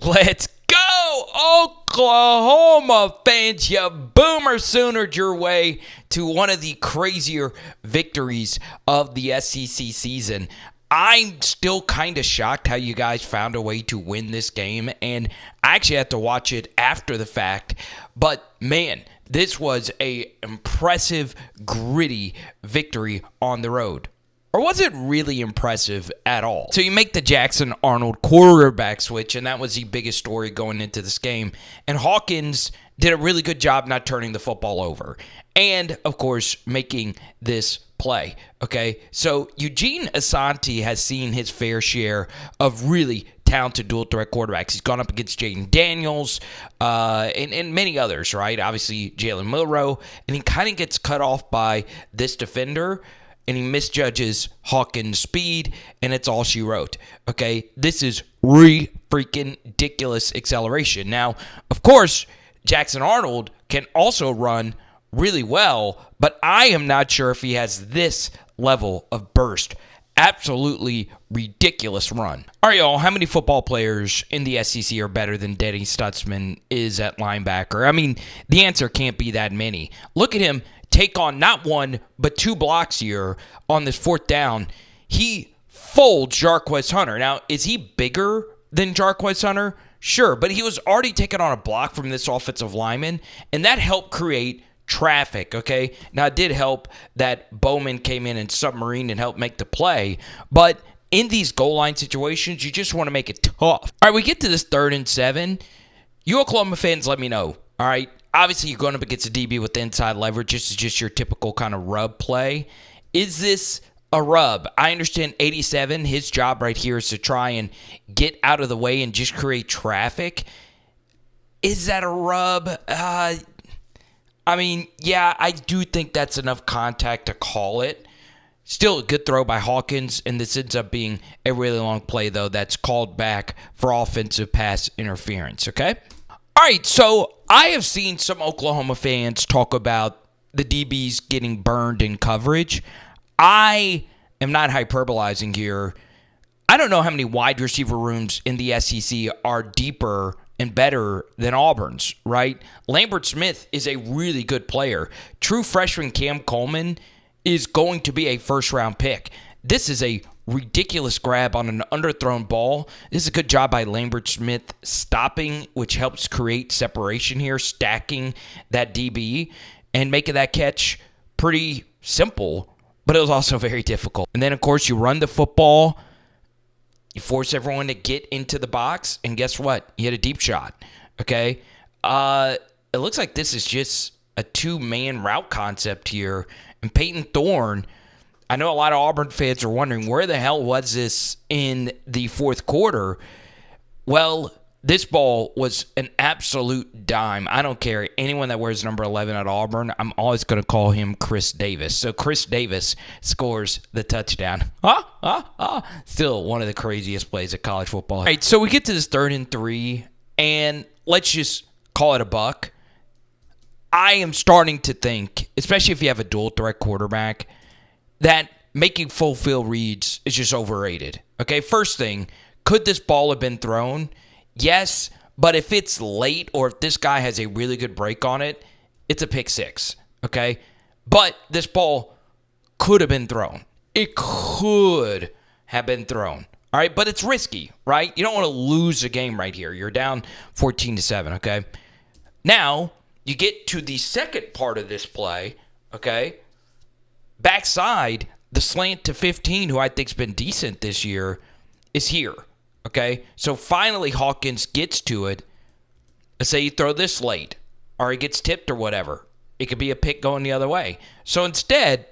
Let's go, Oklahoma fans. You boomer Soonered your way to one of the crazier victories of the SEC season. I'm still kind of shocked how you guys found a way to win this game, and I actually had to watch it after the fact. But, man, this was a impressive, gritty victory on the road. Or was it really impressive at all? So you make the Jackson Arnold quarterback switch, and that was the biggest story going into this game. And Hawkins did a really good job not turning the football over. And, of course, making this play. Okay, so Eugene Asante has seen his fair share of really talented dual threat quarterbacks. He's gone up against Jaden Daniels and many others, right? Obviously, Jalen Milroe. And he kind of gets cut off by this defender, and he misjudges Hawkins' speed, and it's all she wrote. Okay, this is freaking ridiculous acceleration. Now, of course, Jackson Arnold can also run really well, but I am not sure if he has this level of burst. Absolutely ridiculous run. All right, y'all, how many football players in the SEC are better than Denny Stutsman is at linebacker? I mean, the answer can't be that many. Look at him take on not one, but two blocks here on this fourth down. He folds Jarquez Hunter. Now, is he bigger than Jarquez Hunter? Sure, but he was already taking on a block from this offensive lineman, and that helped create traffic, okay? Now, it did help that Bowman came in and submarined and helped make the play, but in these goal line situations, you just want to make it tough. All right, we get to this 3rd and 7. You Oklahoma fans, let me know, all right? Obviously, you're going up against a DB with inside leverage. This is just your typical kind of rub play. Is this a rub? I understand 87, his job right here is to try and get out of the way and just create traffic. Is that a rub? I mean, yeah, I do think that's enough contact to call it. Still a good throw by Hawkins, and this ends up being a really long play, though, that's called back for offensive pass interference, okay? All right, so I have seen some Oklahoma fans talk about the DBs getting burned in coverage. I am not hyperbolizing here. I don't know how many wide receiver rooms in the SEC are deeper and better than Auburn's, right? Lambert Smith is a really good player. True freshman Cam Coleman is going to be a first-round pick. This is a ridiculous grab on an underthrown ball. This is a good job by Lambert Smith stopping, which helps create separation here, stacking that DB and making that catch pretty simple, but it was also very difficult. And then, of course, you run the football. You force everyone to get into the box, and guess what? You hit a deep shot, okay? It looks like this is just a two-man route concept here. And Payton Thorne, I know a lot of Auburn fans are wondering, where the hell was this in the fourth quarter? Well, this ball was an absolute dime. I don't care. Anyone that wears number 11 at Auburn, I'm always going to call him Chris Davis. So Chris Davis scores the touchdown. Still one of the craziest plays of college football. All right, so we get to this 3rd and 3, and let's just call it a buck. I am starting to think, especially if you have a dual threat quarterback, that making full field reads is just overrated. Okay, first thing, could this ball have been thrown? Yes, but if it's late or if this guy has a really good break on it, it's a pick six, okay? But this ball could have been thrown. It could have been thrown, all right? But it's risky, right? You don't want to lose a game right here. You're down 14-7, okay? Now, you get to the second part of this play, okay? Backside, the slant to 15, who I think's been decent this year, is here. Okay, so finally Hawkins gets to it. Let's say you throw this late, or he gets tipped or whatever. It could be a pick going the other way. So instead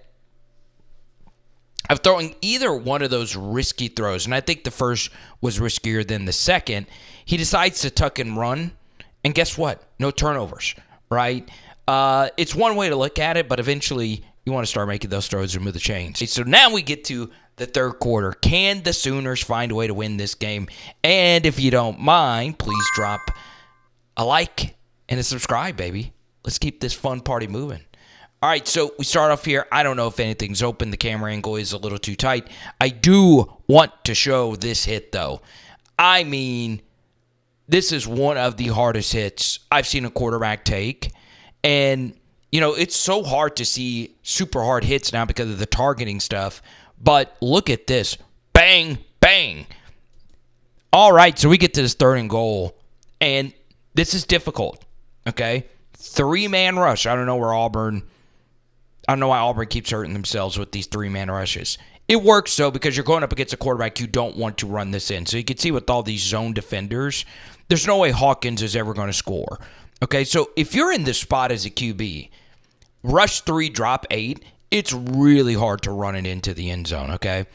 of throwing either one of those risky throws, and I think the first was riskier than the second, he decides to tuck and run, and guess what? No turnovers, right? It's one way to look at it, but eventually you want to start making those throws and move the chains. So now we get to the third quarter. Can the Sooners find a way to win this game? And if you don't mind, please drop a like and a subscribe, baby. Let's keep this fun party moving. All right, so we start off here. I don't know if anything's open. The camera angle is a little too tight. I do want to show this hit, though. I mean, this is one of the hardest hits I've seen a quarterback take. And, it's so hard to see super hard hits now because of the targeting stuff. But look at this. Bang, bang. All right, so we get to this 3rd and goal. And this is difficult, okay? 3-man rush. I don't know why Auburn keeps hurting themselves with these 3-man rushes. It works, though, because you're going up against a quarterback you don't want to run this in. So you can see with all these zone defenders, there's no way Hawkins is ever going to score. Okay, so if you're in this spot as a QB, rush 3, drop 8, it's really hard to run it into the end zone, okay?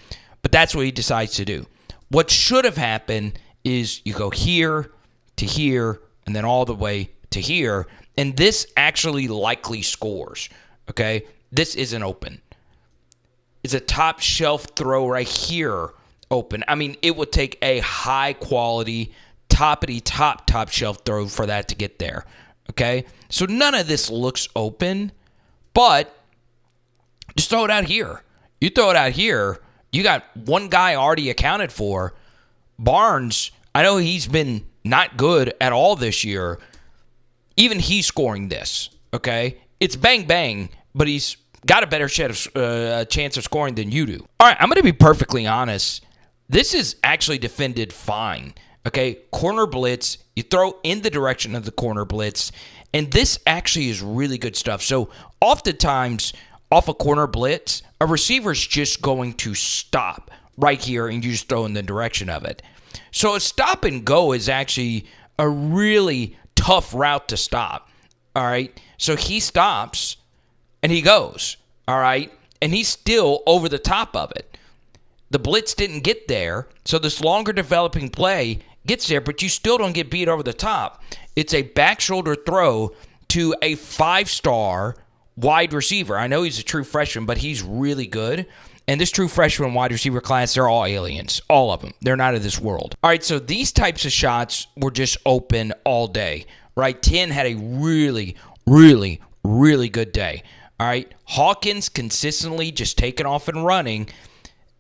But that's what he decides to do. What should have happened is you go here to here and then all the way to here, and this actually likely scores, okay? This isn't open. It's a top shelf throw right here open. I mean, it would take a high quality, top shelf throw for that to get there, okay? So none of this looks open, but just throw it out here. You throw it out here, you got one guy already accounted for. Barnes, I know he's been not good at all this year. Even he's scoring this, okay? It's bang, bang, but he's got a better chance of scoring than you do. All right, I'm going to be perfectly honest. This is actually defended fine, okay? Corner blitz, you throw in the direction of the corner blitz, and this actually is really good stuff. So oftentimes, off a corner blitz, a receiver's just going to stop right here, and you just throw in the direction of it. So a stop and go is actually a really tough route to stop, all right? So he stops, and he goes, all right? And he's still over the top of it. The blitz didn't get there, so this longer developing play gets there, but you still don't get beat over the top. It's a back shoulder throw to a 5-star wide receiver. I know he's a true freshman, but he's really good. And this true freshman wide receiver class, they're all aliens. All of them. They're not of this world. All right, so these types of shots were just open all day, right? 10 had a really, really, really good day. All right, Hawkins consistently just taking off and running.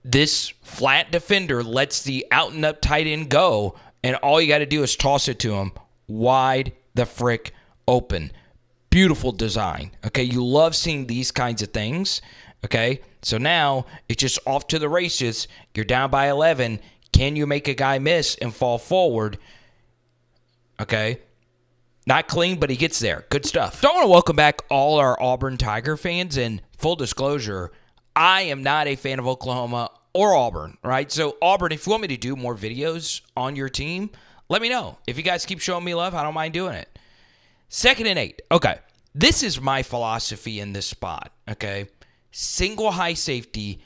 This flat defender lets the out and up tight end go, and all you got to do is toss it to him wide the frick open. Beautiful design. Okay, you love seeing these kinds of things. Okay, so now it's just off to the races. You're down by 11. Can you make a guy miss and fall forward? Okay. Not clean, but he gets there. Good stuff. So I want to welcome back all our Auburn Tiger fans. And full disclosure, I am not a fan of Oklahoma or Auburn, right? So Auburn, if you want me to do more videos on your team, let me know. If you guys keep showing me love, I don't mind doing it. 2nd and 8. Okay. This is my philosophy in this spot, okay? Single high safety.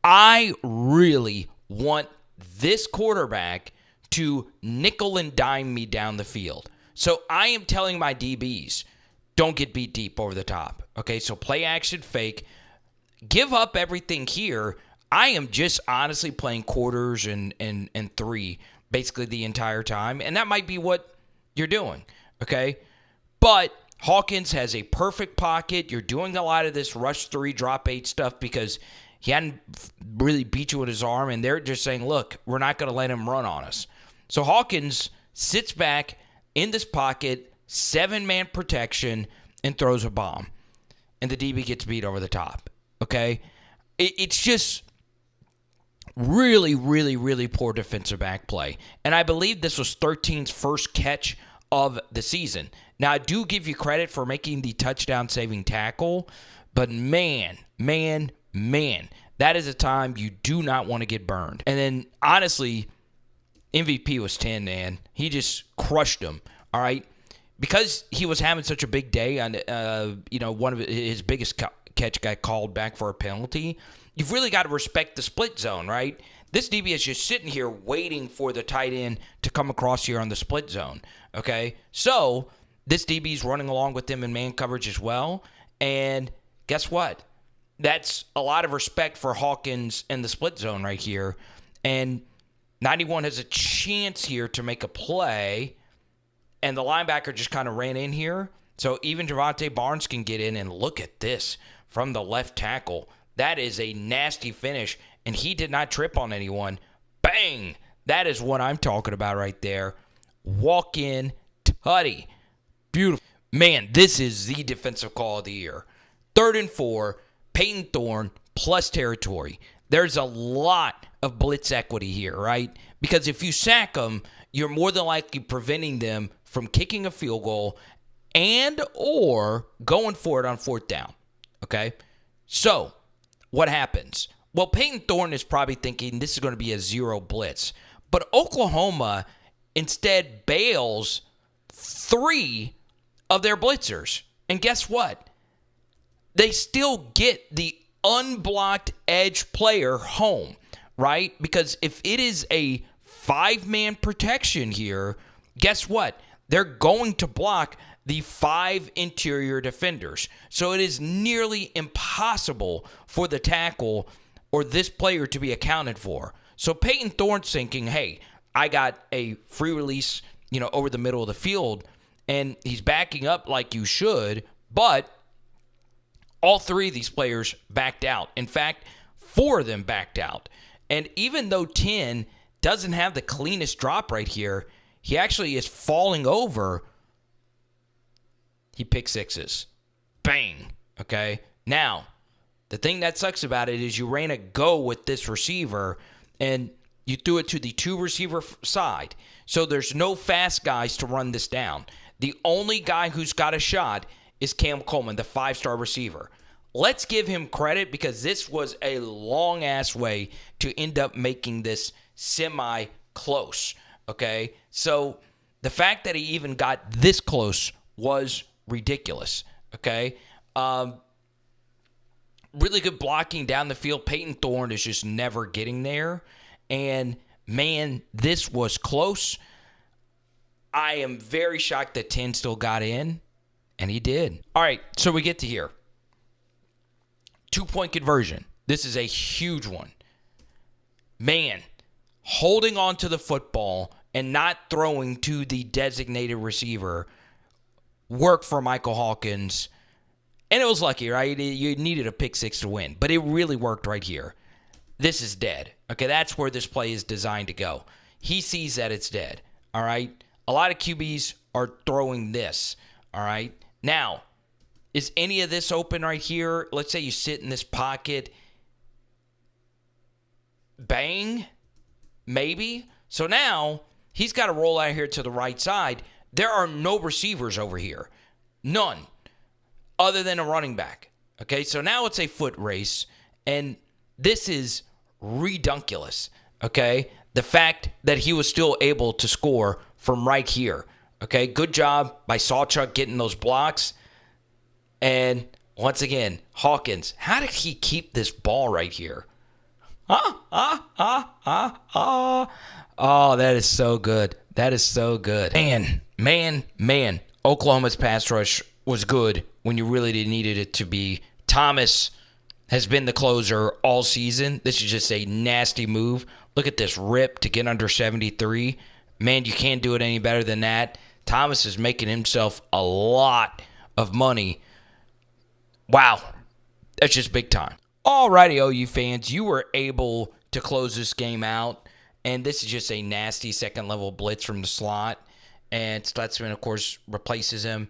I really want this quarterback to nickel and dime me down the field. So I am telling my DBs, don't get beat deep over the top. Okay, so play action fake. Give up everything here. I am just honestly playing quarters and 3 basically the entire time. And that might be what you're doing. Okay? But Hawkins has a perfect pocket. You're doing a lot of this rush 3, drop 8 stuff because he hadn't really beat you with his arm. And they're just saying, look, we're not going to let him run on us. So Hawkins sits back in this pocket, 7-man protection, and throws a bomb. And the DB gets beat over the top. Okay? It's just really, really, really poor defensive back play. And I believe this was 13's first catch of the season. Now, I do give you credit for making the touchdown-saving tackle, but man, that is a time you do not want to get burned. And then, honestly, MVP was 10, man. He just crushed him, all right? Because he was having such a big day, and one of his biggest catch got called back for a penalty, you've really got to respect the split zone, right? This DB is just sitting here waiting for the tight end to come across here on the split zone, okay? So this DB is running along with them in man coverage as well, and guess what? That's a lot of respect for Hawkins in the split zone right here, and 91 has a chance here to make a play, and the linebacker just kind of ran in here. So even Javonte Barnes can get in, and look at this from the left tackle. That is a nasty finish, and he did not trip on anyone. Bang! That is what I'm talking about right there. walk-in tutty. Beautiful. Man, this is the defensive call of the year. 3rd and 4, Payton Thorne plus territory. There's a lot of blitz equity here, right? Because if you sack them, you're more than likely preventing them from kicking a field goal and or going for it on 4th down, okay? So, what happens? Well, Payton Thorne is probably thinking this is going to be a 0 blitz. But Oklahoma instead bails 3 of their blitzers. And guess what? They still get the unblocked edge player home, right? Because if it is a 5-man protection here, guess what? They're going to block the 5 interior defenders. So it is nearly impossible for the tackle or this player to be accounted for. So Payton Thorne's thinking, hey, I got a free release, over the middle of the field, and he's backing up like you should, but all 3 of these players backed out. In fact, 4 of them backed out. And even though 10 doesn't have the cleanest drop right here, he actually is falling over. He pick sixes. Bang. Okay? Now, the thing that sucks about it is you ran a go with this receiver, and you threw it to the 2 receiver side. So there's no fast guys to run this down. The only guy who's got a shot is Cam Coleman, the 5-star receiver. Let's give him credit because this was a long-ass way to end up making this semi-close, okay? So the fact that he even got this close was ridiculous, okay? Really good blocking down the field. Payton Thorne is just never getting there. And, man, this was close. I am very shocked that 10 still got in, and he did. All right, so we get to here. 2-point conversion. This is a huge one. Man, holding on to the football and not throwing to the designated receiver worked for Michawl Hawkins. And it was lucky, right? You needed a pick 6 to win. But it really worked right here. This is dead. Okay, that's where this play is designed to go. He sees that it's dead. All right? A lot of QBs are throwing this. All right? Now, is any of this open right here? Let's say you sit in this pocket. Bang. Maybe. So now, he's got to roll out here to the right side. There are no receivers over here. None. Other than a running back. Okay, so now it's a foot race, and this is redunculous. Okay, the fact that he was still able to score from right here. Okay, good job by Sawchuk getting those blocks. And once again, Hawkins, how did he keep this ball right here? Oh, that is so good. That is so good. Man. Oklahoma's pass rush was good when you really needed it to be. Thomas has been the closer all season. This is just a nasty move. Look at this rip to get under 73. Man, you can't do it any better than that. Thomas is making himself a lot of money. Wow. That's just big time. Alrighty, OU fans, you were able to close this game out. And this is just a nasty second-level blitz from the slot. And Stutsman, of course, replaces him.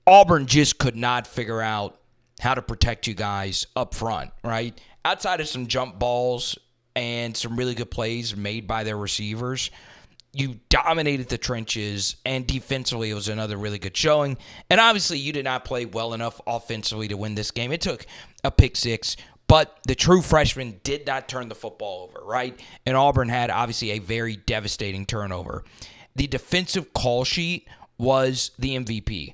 Auburn just could not figure out how to protect you guys up front, right? Outside of some jump balls and some really good plays made by their receivers, you dominated the trenches, and defensively it was another really good showing. And obviously you did not play well enough offensively to win this game. It took a pick 6, but the true freshman did not turn the football over, right? And Auburn had obviously a very devastating turnover. The defensive call sheet was the MVP.